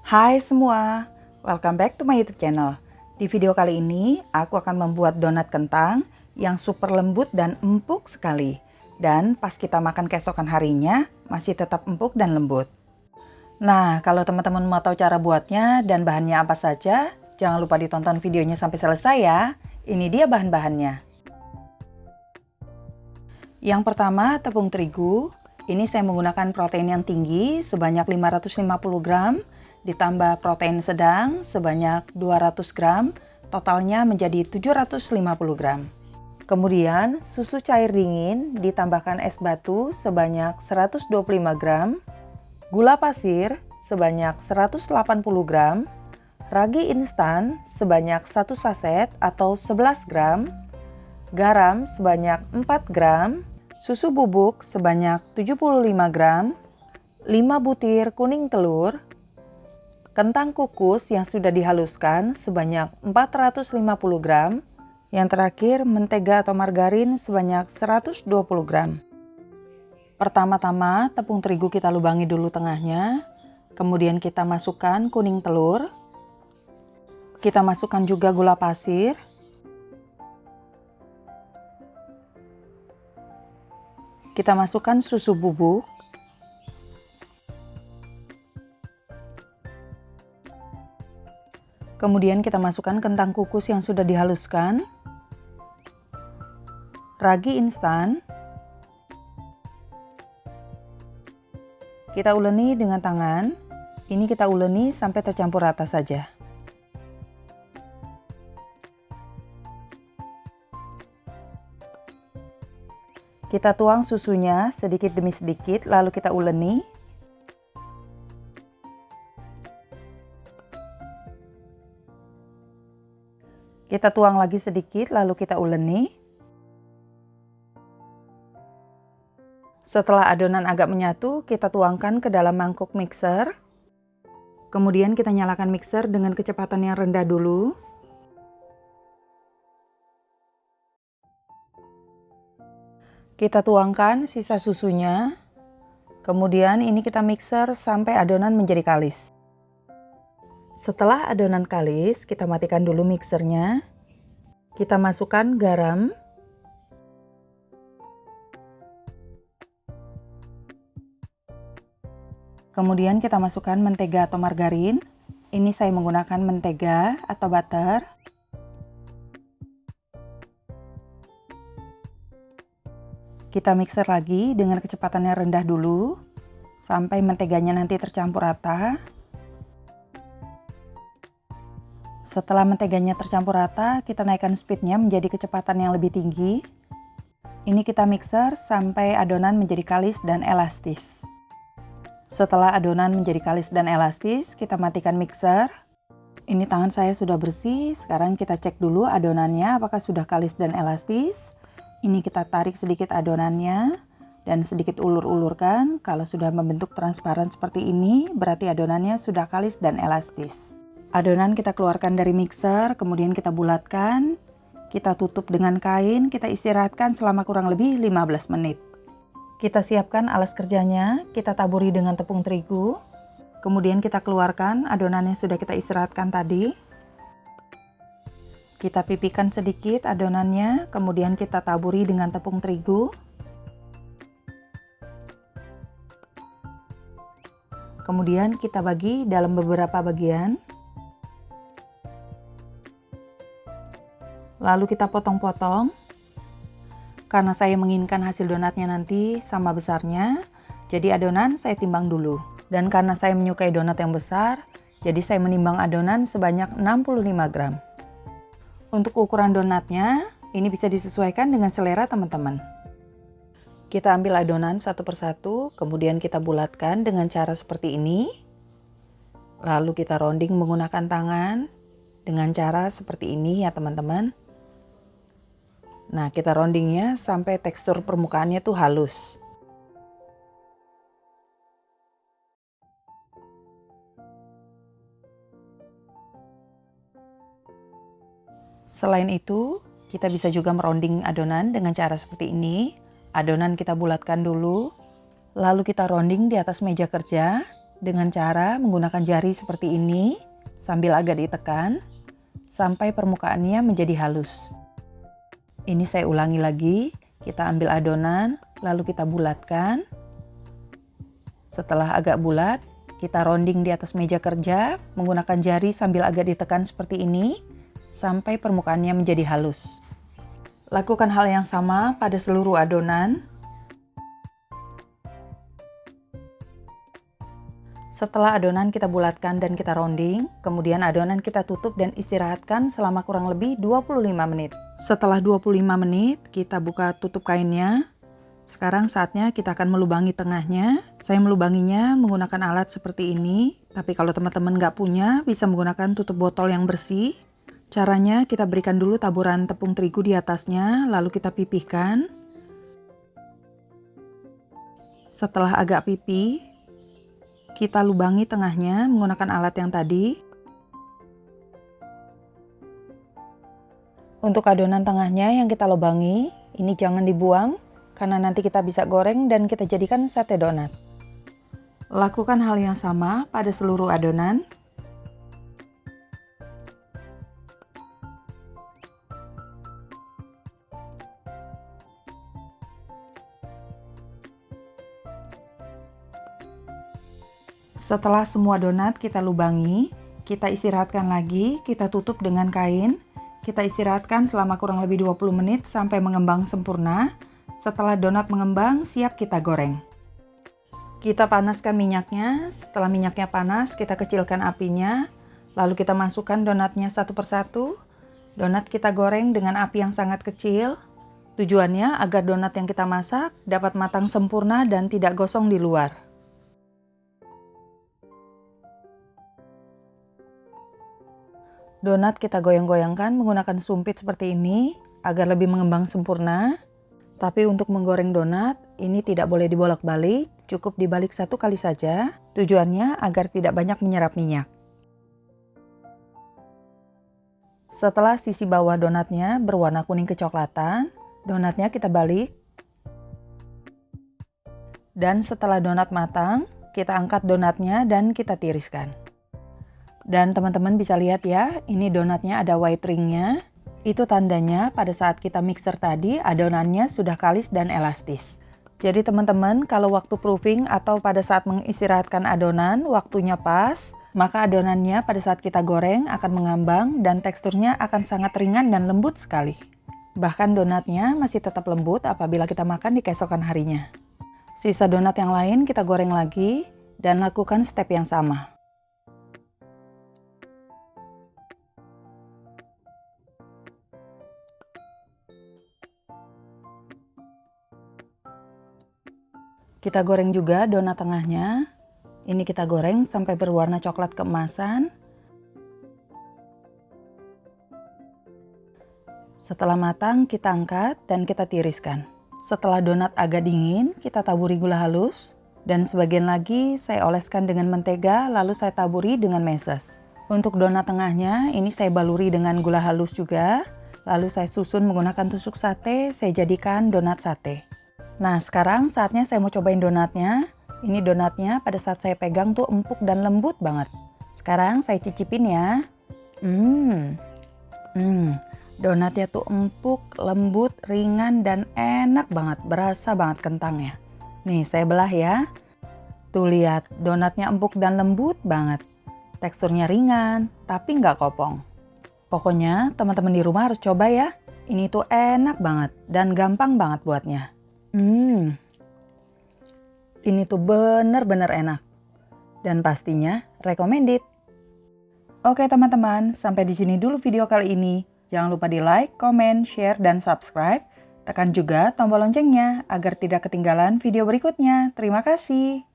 Hai semua, welcome back to my YouTube channel. Di video kali ini, aku akan membuat donat kentang yang super lembut dan empuk sekali. Dan pas kita makan keesokan harinya, masih tetap empuk dan lembut. Nah, kalau teman-teman mau tahu cara buatnya dan bahannya apa saja, jangan lupa ditonton videonya sampai selesai ya. Ini dia bahan-bahannya. Yang pertama, tepung terigu. Ini saya menggunakan protein yang tinggi sebanyak 550 gram, ditambah protein sedang sebanyak 200 gram, totalnya menjadi 750 gram. Kemudian, susu cair dingin ditambahkan es batu sebanyak 125 gram, gula pasir sebanyak 180 gram, ragi instan sebanyak 1 saset atau 11 gram, garam sebanyak 4 gram, susu bubuk sebanyak 75 gram, 5 butir kuning telur, kentang kukus yang sudah dihaluskan sebanyak 450 gram, yang terakhir mentega atau margarin sebanyak 120 gram. Pertama-tama tepung terigu kita lubangi dulu tengahnya, kemudian kita masukkan kuning telur, kita masukkan juga gula pasir, kita masukkan susu bubuk, kemudian kita masukkan kentang kukus yang sudah dihaluskan, ragi instan, kita uleni dengan tangan. Ini kita uleni sampai tercampur rata saja. Kita tuang susunya sedikit demi sedikit, lalu kita uleni. Kita tuang lagi sedikit, lalu kita uleni. Setelah adonan agak menyatu, kita tuangkan ke dalam mangkuk mixer. Kemudian kita nyalakan mixer dengan kecepatan yang rendah dulu. Kita tuangkan sisa susunya. Kemudian ini kita mixer sampai adonan menjadi kalis. Setelah adonan kalis, kita matikan dulu mixernya. Kita masukkan garam. Kemudian kita masukkan mentega atau margarin. Ini saya menggunakan mentega atau butter. Kita mixer lagi dengan kecepatan yang rendah dulu, sampai menteganya nanti tercampur rata. Setelah menteganya tercampur rata, kita naikkan speednya menjadi kecepatan yang lebih tinggi. Ini kita mixer sampai adonan menjadi kalis dan elastis. Setelah adonan menjadi kalis dan elastis, kita matikan mixer. Ini tangan saya sudah bersih, sekarang kita cek dulu adonannya apakah sudah kalis dan elastis. Ini kita tarik sedikit adonannya dan sedikit ulur-ulurkan. Kalau sudah membentuk transparan seperti ini, berarti adonannya sudah kalis dan elastis. Adonan kita keluarkan dari mixer, kemudian kita bulatkan. Kita tutup dengan kain, kita istirahatkan selama kurang lebih 15 menit. Kita siapkan alas kerjanya, kita taburi dengan tepung terigu. Kemudian kita keluarkan adonan yang sudah kita istirahatkan tadi. Kita pipihkan sedikit adonannya, kemudian kita taburi dengan tepung terigu. Kemudian kita bagi dalam beberapa bagian. Lalu kita potong-potong. Karena saya menginginkan hasil donatnya nanti sama besarnya, jadi adonan saya timbang dulu. Dan karena saya menyukai donat yang besar, jadi saya menimbang adonan sebanyak 65 gram. Untuk ukuran donatnya, ini bisa disesuaikan dengan selera teman-teman. Kita ambil adonan satu persatu, kemudian kita bulatkan dengan cara seperti ini. Lalu kita rounding menggunakan tangan dengan cara seperti ini ya teman-teman. Nah, kita roundingnya sampai tekstur permukaannya tuh halus. Selain itu, kita bisa juga meronding adonan dengan cara seperti ini. Adonan kita bulatkan dulu, lalu kita rounding di atas meja kerja. dengan cara menggunakan jari seperti ini sambil agak ditekan sampai permukaannya menjadi halus. Ini saya ulangi lagi, kita ambil adonan lalu kita bulatkan. Setelah agak bulat, kita rounding di atas meja kerja menggunakan jari sambil agak ditekan seperti ini sampai permukaannya menjadi halus. Lakukan hal yang sama pada seluruh adonan. Setelah adonan kita bulatkan dan kita rounding, kemudian adonan kita tutup dan istirahatkan selama kurang lebih 25 menit. Setelah 25 menit, kita buka tutup kainnya. Sekarang saatnya kita akan melubangi tengahnya. Saya melubanginya menggunakan alat seperti ini, tapi kalau teman-teman nggak punya, bisa menggunakan tutup botol yang bersih. Caranya kita berikan dulu taburan tepung terigu di atasnya, lalu kita pipihkan. Setelah agak pipih, kita lubangi tengahnya menggunakan alat yang tadi. Untuk adonan tengahnya yang kita lubangi, ini jangan dibuang karena nanti kita bisa goreng dan kita jadikan sate donat. Lakukan hal yang sama pada seluruh adonan. Setelah semua donat kita lubangi, kita istirahatkan lagi, kita tutup dengan kain. Kita istirahatkan selama kurang lebih 20 menit sampai mengembang sempurna. Setelah donat mengembang, siap kita goreng. Kita panaskan minyaknya, setelah minyaknya panas, kita kecilkan apinya. Lalu kita masukkan donatnya satu persatu. Donat kita goreng dengan api yang sangat kecil. Tujuannya agar donat yang kita masak dapat matang sempurna dan tidak gosong di luar. Donat kita goyang-goyangkan menggunakan sumpit seperti ini agar lebih mengembang sempurna. Tapi untuk menggoreng donat, ini tidak boleh dibolak-balik, cukup dibalik satu kali saja. Tujuannya agar tidak banyak menyerap minyak. Setelah sisi bawah donatnya berwarna kuning kecoklatan, donatnya kita balik. Dan setelah donat matang, kita angkat donatnya dan kita tiriskan. Dan teman-teman bisa lihat ya, ini donatnya ada white ringnya. Itu tandanya pada saat kita mixer tadi adonannya sudah kalis dan elastis. Jadi teman-teman kalau waktu proofing atau pada saat mengistirahatkan adonan waktunya pas, maka adonannya pada saat kita goreng akan mengambang dan teksturnya akan sangat ringan dan lembut sekali. Bahkan donatnya masih tetap lembut apabila kita makan di keesokan harinya. Sisa donat yang lain kita goreng lagi dan lakukan step yang sama. Kita goreng juga donat tengahnya. Ini kita goreng sampai berwarna coklat keemasan. Setelah matang, kita angkat dan kita tiriskan. Setelah donat agak dingin, kita taburi gula halus. Dan sebagian lagi saya oleskan dengan mentega, lalu saya taburi dengan meses. Untuk donat tengahnya, ini saya baluri dengan gula halus juga. Lalu saya susun menggunakan tusuk sate, saya jadikan donat sate. Nah, sekarang saatnya saya mau cobain donatnya. Ini donatnya pada saat saya pegang tuh empuk dan lembut banget. Sekarang saya cicipin ya. Donatnya tuh empuk, lembut, ringan, dan enak banget. Berasa banget kentangnya. Nih, saya belah ya. Tuh lihat, donatnya empuk dan lembut banget. Teksturnya ringan, tapi nggak kopong. Pokoknya teman-teman di rumah harus coba ya. Ini tuh enak banget dan gampang banget buatnya. Ini tuh bener-bener enak. Dan pastinya recommended. Oke teman-teman, sampai di sini dulu video kali ini. Jangan lupa di like, comment, share, dan subscribe. Tekan juga tombol loncengnya agar tidak ketinggalan video berikutnya. Terima kasih.